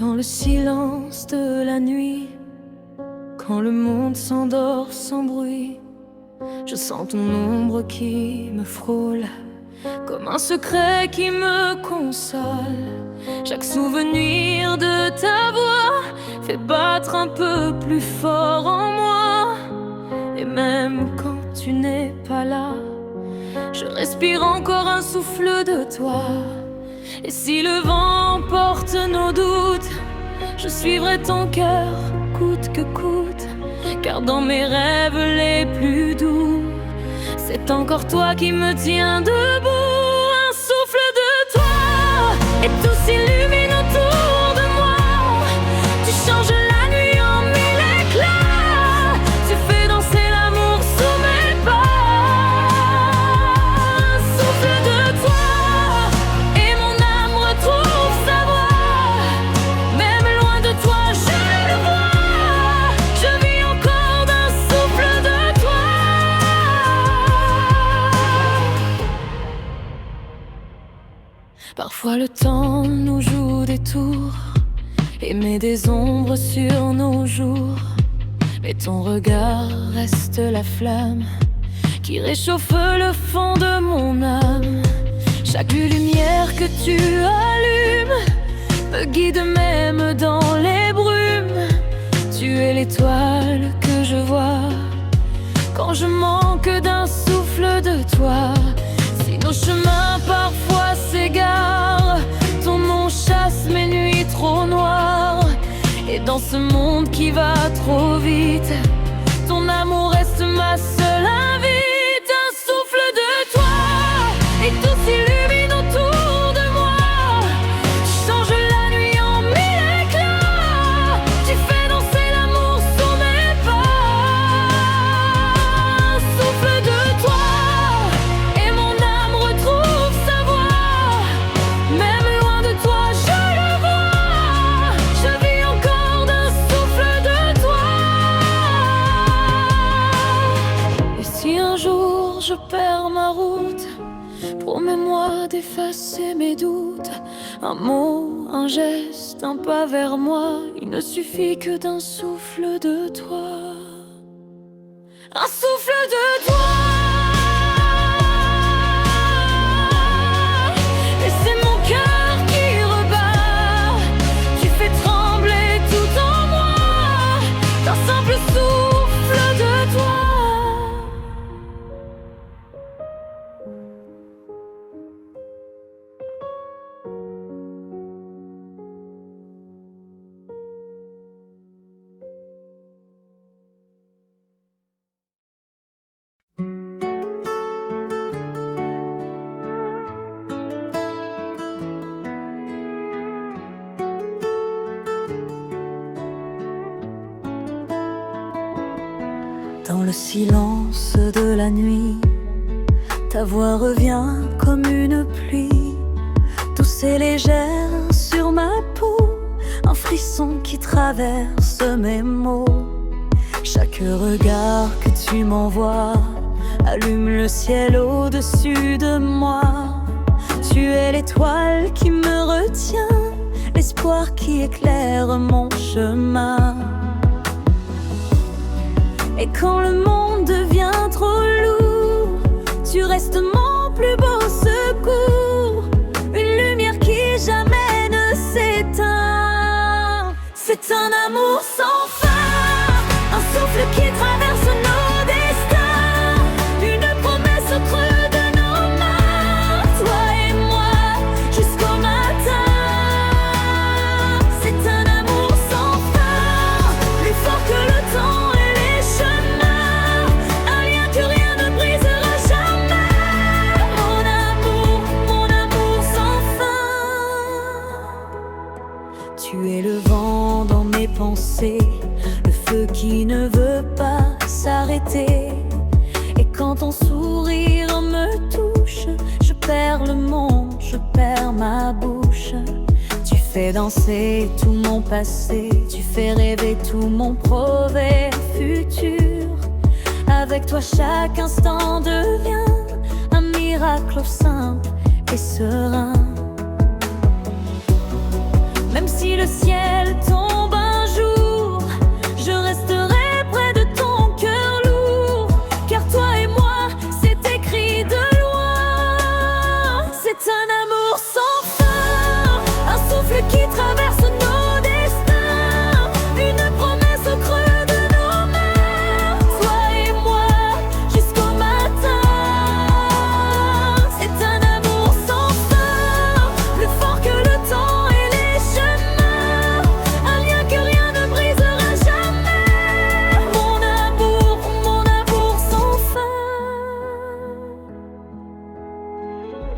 Dans le silence de la nuit, quand le monde s'endort sans bruit, je sens ton ombre qui me frôle, comme un secret qui me console. Chaque souvenir de ta voix fait battre un peu plus fort en moi. Et même quand tu n'es pas là, je respire encore un souffle de toi. Et si le vent porte nos doutes, je suivrai ton cœur coûte que coûte, car dans mes rêves les plus doux, c'est encore toi qui me tiens debout. Un souffle de toi et tout s'illumine autour de moi. Tu changes la nuit en mille éclats, tu fais danser l'amour sous mes pas. Un souffle de toi et mon âme retrouve sa voix. Même loin de toi je le vois, je vis encore d'un souffle de toi. Parfois le temps nous joue des tours et met des ombres sur nos jours, mais ton regard reste la flamme qui réchauffe le fond de mon âme. Chaque lumière que tu allumes me guide même dans les brumes. Tu es l'étoile que je vois quand je manque d'un souffle de toi. Si nos chemins parfois s'égarent, ton nom chasse mes nuits trop noires. Et dans ce monde qui va trop vite, ton amour reste ma seule invite. Un souffle de toi et tout s'illumine autour de moi. Tu changes la nuit en mille éclats, tu fais danser l'amour sous mes pas. Un souffle de toi et mon âme retrouve sa voix. Même loin de toi je le vois, je vis encore d'un souffle de toi. Et si un jour je perds ma route, promets-moi d'effacer mes doutes. Un mot, un geste, un pas vers moi, il ne suffit que d'un souffle de toi. Un souffle de toi. Et c'est mon cœur qui rebat, tu fais trembler tout en moi d'un simple souffle de toi. Dans le silence de la nuit, ta voix revient comme une pluie, douce et légère sur ma peau, un frisson qui traverse mes mots. Chaque regard que tu m'envoies allume le ciel au-dessus de moi. Tu es l'étoile qui me retient, l'espoir qui éclaire mon chemin. Et quand le monde devient trop lourd, tu restes mon plus beau secours, une lumière qui jamais ne s'éteint. C'est un amour sans fin, un souffle qui traverse nos destins, une promesse au creux de nos mains, toi et moi jusqu'au matin. C'est un amour sans fin, plus fort que le temps et les chemins, un lien que rien ne brisera jamais. Mon amour sans fin. Tu es le vent dans mes pensées, le feu qui ne veut pas s'arrêter. Et quand ton sourire me touche, je perds le monde, je perds ma bouche. Tu fais danser tout mon passé, tu fais rêver tout mon progrès futur. Avec toi chaque instant devient un miracle simple et serein. Même si le ciel tombe un jour, je resterai près de ton cœur lourd, car toi et moi, c'est écrit de loin. C'est un amour sans fin, un souffle qui traverse nos destins, une promesse au creux de nos mains. Toi et moi, jusqu'au matin. C'est un amour sans fin, plus fort que le temps et les chemins, un lien que rien ne brisera jamais. Mon amour sans fin.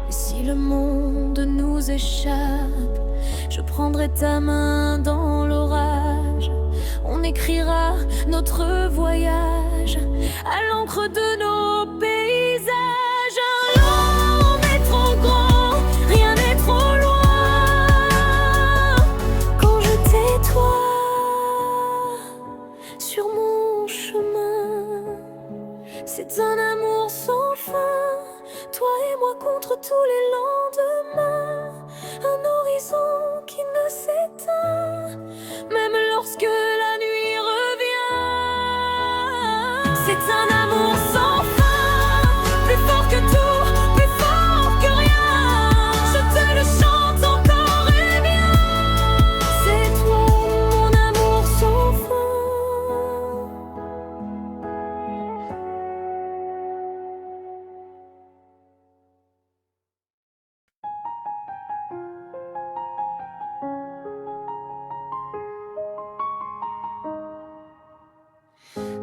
Et si le monde nous échappe, je prendrai ta main dans l'orage. On écrira notre voyage à l'encre de nos paysages. Un long métro grand, rien n'est trop loin. Quand je t'étoile sur mon chemin, c'est un amour sans fin. Toi et moi contre tous les lendemains, un horizon qui ne s'éteint, même lorsque la nuit revient. C'est un amour sans fin, plus fort que tout, plus fort que rien. Je te le chante encore et bien. C'est toi mon amour sans fin.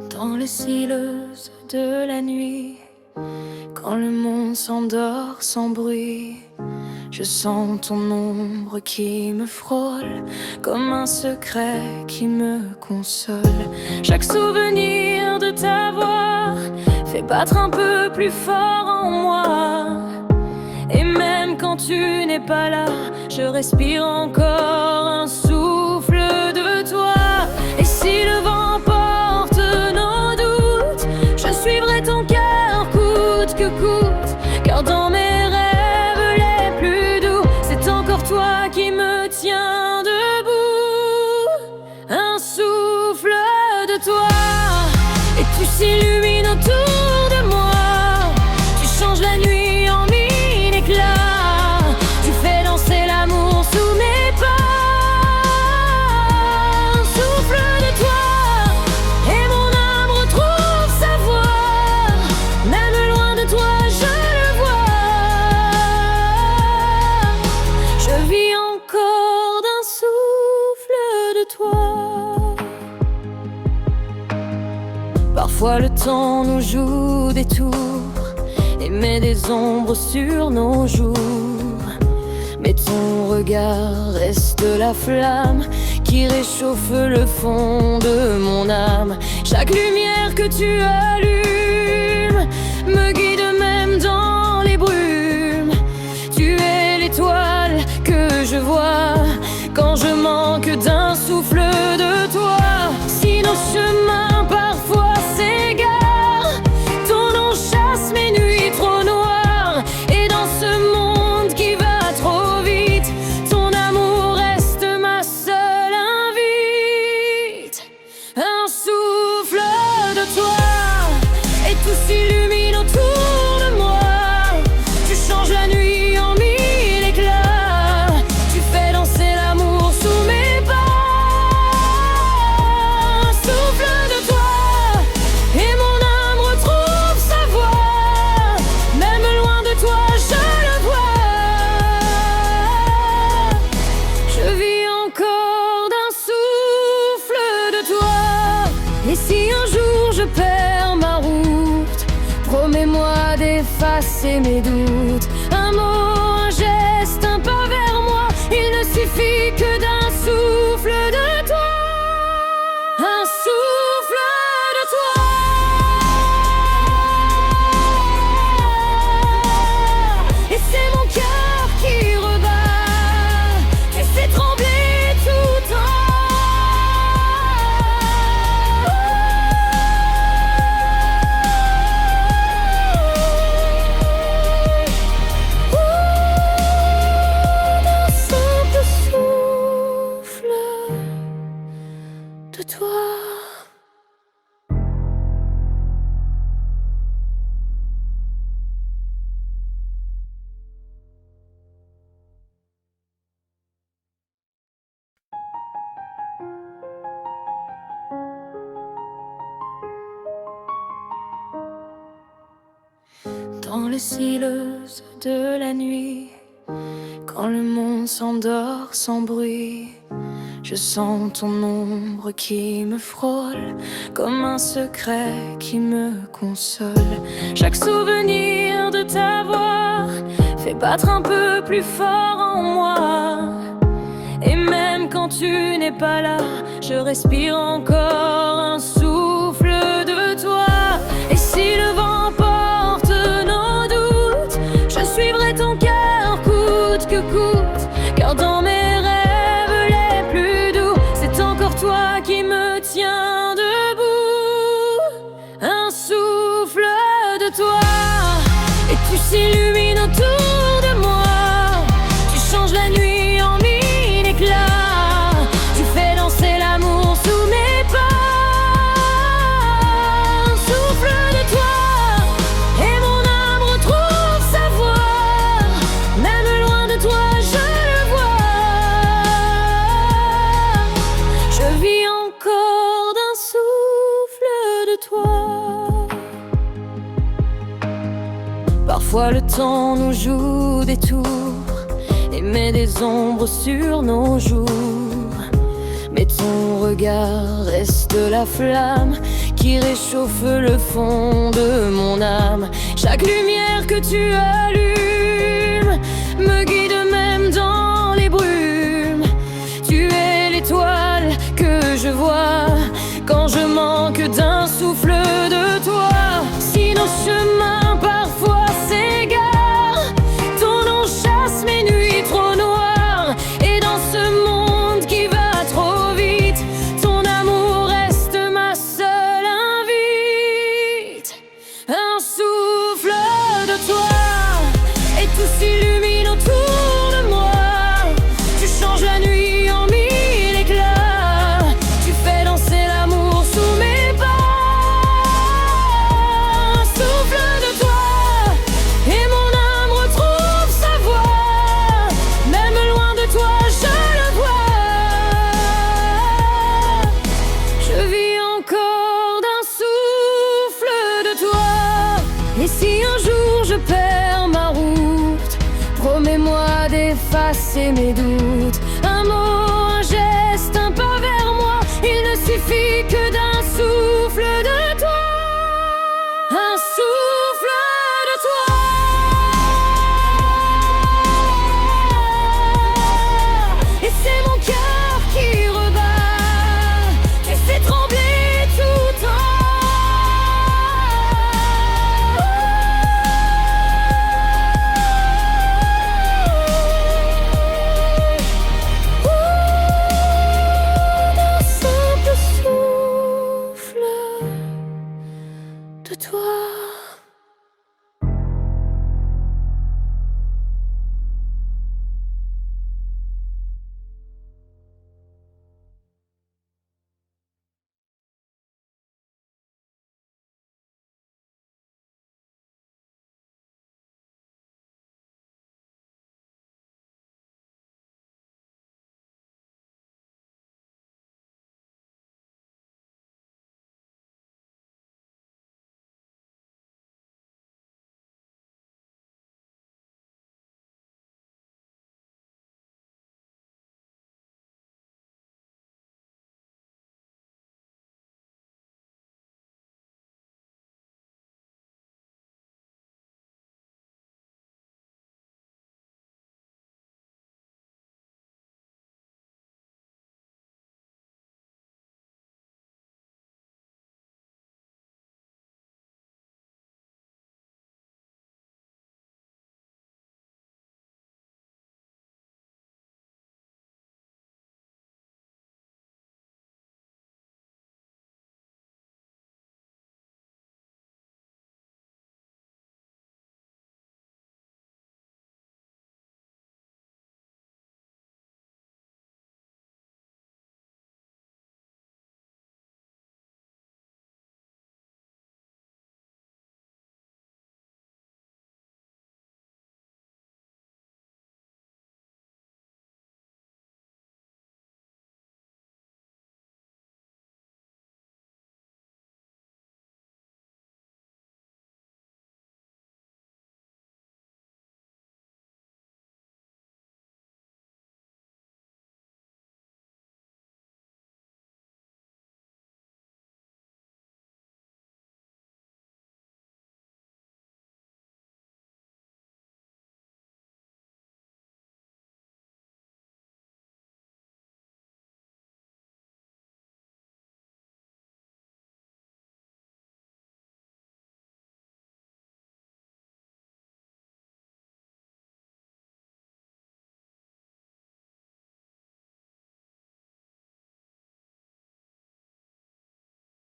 Dans le silence de la nuit, quand le monde s'endort sans bruit, je sens ton ombre qui me frôle, comme un secret qui me console. Chaque souvenir de ta voix fait battre un peu plus fort en moi. Et même quand tu n'es pas là, je respire encore un souffle de toi. Et si le vent porte nos doutes, je suivrai ton cœur coûte que coûte, car dans mes rêves les plus doux, c'est encore toi qui me tiens debout. Un souffle de toi, et tu s'illumines autour de moi. Tu changes la nuit en mille éclats, tu fais danser l'amour sous mes pas. Un souffle de toi, et mon âme retrouve sa voix. Même loin de toi, je le vois. Je vis encore d'un souffle de toi. Parfois le temps nous joue des tours et met des ombres sur nos jours, mais ton regard reste la flamme qui réchauffe le fond de mon âme. Chaque lumière que tu allumes me guide même dans les brumes. Tu es l'étoile que je vois quand je manque d'un souffle de toi. Si nos chemins parfois s'égarent, ton nom chasse mes nuits trop noires. Et dans ce monde qui va trop vite, ton amour reste ma seule invite. Un souffle de toi, et tout s'illumine autour de moi. Tu changes la nuit en mille éclats, tu fais danser l'amour sous mes pas. Un souffle de toi, et mon âme retrouve sa voix. Même loin de toi, je le vois. Je vis encore d'un souffle de toi. Et si un jour je perds ma route, promets-moi d'effacer mes doutes. Un mot, un geste, un pas vers moi, il ne suffit que d'un souffle de toi. Un souffle de toi. Et c'est mon cœur qui rebat, tu fais trembler tout en. de toi. Dans le silence de la nuit, quand le monde s'endort sans bruit, je sens ton ombre qui me frôle, comme un secret qui me console. Chaque souvenir de ta voix fait battre un peu plus fort en moi. Et même quand tu n'es pas là, je respire encore un souffle de toi. Et si le vent porte nos doutes, je suivrai ton cœur coûte que coûte, car dans mes rêves les plus doux, c'est encore toi qui me tiens debout. Un souffle de toi, et tu s'illumines autour de moi. Tu changes la nuit en mille éclats, tu fais danser l'amour sous mes pas. Un souffle de toi, et mon âme retrouve sa voix. Même loin de toi, je le vois. Je vis encore d'un souffle de toi. Parfois le temps nous joue des tours et met des ombres sur nos jours. Mais ton regard reste la flamme qui réchauffe le fond de mon âme. Chaque lumière que tu allumes me guide même dans les brumes. Tu es l'étoile que je vois quand je manque d'un souffle de toi. Si nos chemins parfois s'égarent, ton nom chasse mes nuits trop noires. Et dans ce monde qui va trop vite, ton amour reste ma seule invite. Un souffle de toi, et tout s'illumine autour de moi. Tu changes la nuit en mille éclats, tu fais danser l'amour sous mes pas. Un souffle de toi, et mon âme retrouve sa voix. Même loin de toi, je le vois. Je vis encore d'un souffle de toi. Et si un jour je perds ma route, promets-moi d'effacer mes doutes. Un mot, un geste, un pas vers moi, il ne suffit que d'un